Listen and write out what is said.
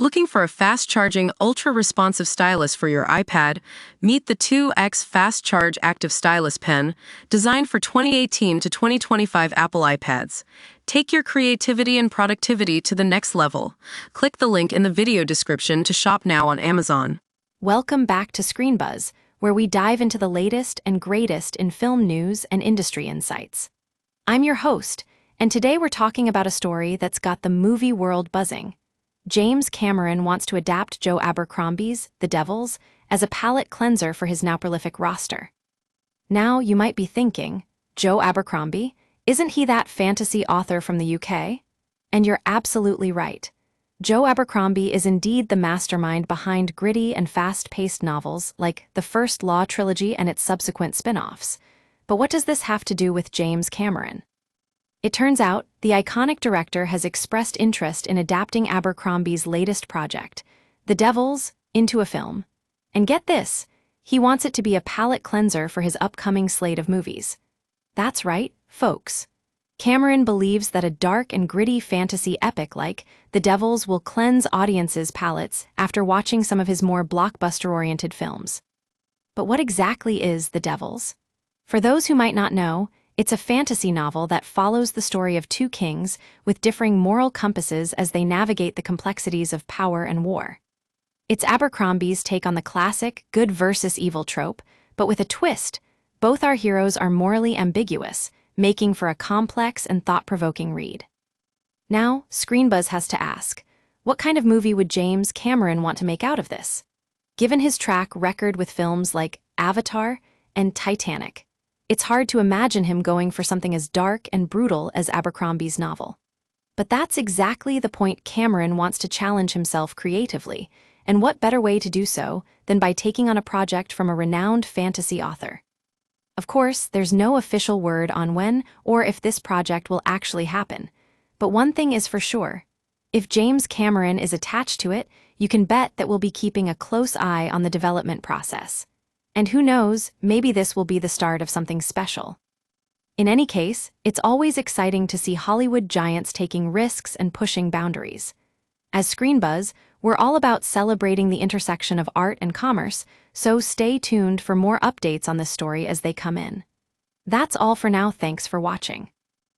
Looking for a fast-charging, ultra-responsive stylus for your iPad? Meet the 2X Fast Charge Active Stylus Pen, designed for 2018 to 2025 Apple iPads. Take your creativity and productivity to the next level. Click the link in the video description to shop now on Amazon. Welcome back to Screen Buzz, where we dive into the latest and greatest in film news and industry insights. I'm your host, and today we're talking about a story that's got the movie world buzzing. James Cameron wants to adapt Joe Abercrombie's The Devils as a palate cleanser for his now prolific roster. Now, you might be thinking, Joe Abercrombie? Isn't he that fantasy author from the UK? And you're absolutely right. Joe Abercrombie is indeed the mastermind behind gritty and fast-paced novels like the First Law trilogy and its subsequent spin-offs. But what does this have to do with James Cameron? It turns out, the iconic director has expressed interest in adapting Abercrombie's latest project, The Devils, into a film. And get this, he wants it to be a palate cleanser for his upcoming slate of movies. That's right, folks. Cameron believes that a dark and gritty fantasy epic like The Devils will cleanse audiences' palates after watching some of his more blockbuster-oriented films. But what exactly is The Devils? For those who might not know, it's a fantasy novel that follows the story of two kings with differing moral compasses as they navigate the complexities of power and war. It's Abercrombie's take on the classic good versus evil trope, but with a twist. Both our heroes are morally ambiguous, making for a complex and thought-provoking read. Now, ScreenBuzz has to ask, what kind of movie would James Cameron want to make out of this? Given his track record with films like Avatar and Titanic, it's hard to imagine him going for something as dark and brutal as Abercrombie's novel. But that's exactly the point. Cameron wants to challenge himself creatively, and what better way to do so than by taking on a project from a renowned fantasy author? Of course, there's no official word on when or if this project will actually happen, but one thing is for sure. If James Cameron is attached to it, you can bet that we'll be keeping a close eye on the development process. And who knows, maybe this will be the start of something special. In any case, it's always exciting to see Hollywood giants taking risks and pushing boundaries. As ScreenBuzz, we're all about celebrating the intersection of art and commerce, so stay tuned for more updates on this story as they come in. That's all for now. Thanks for watching.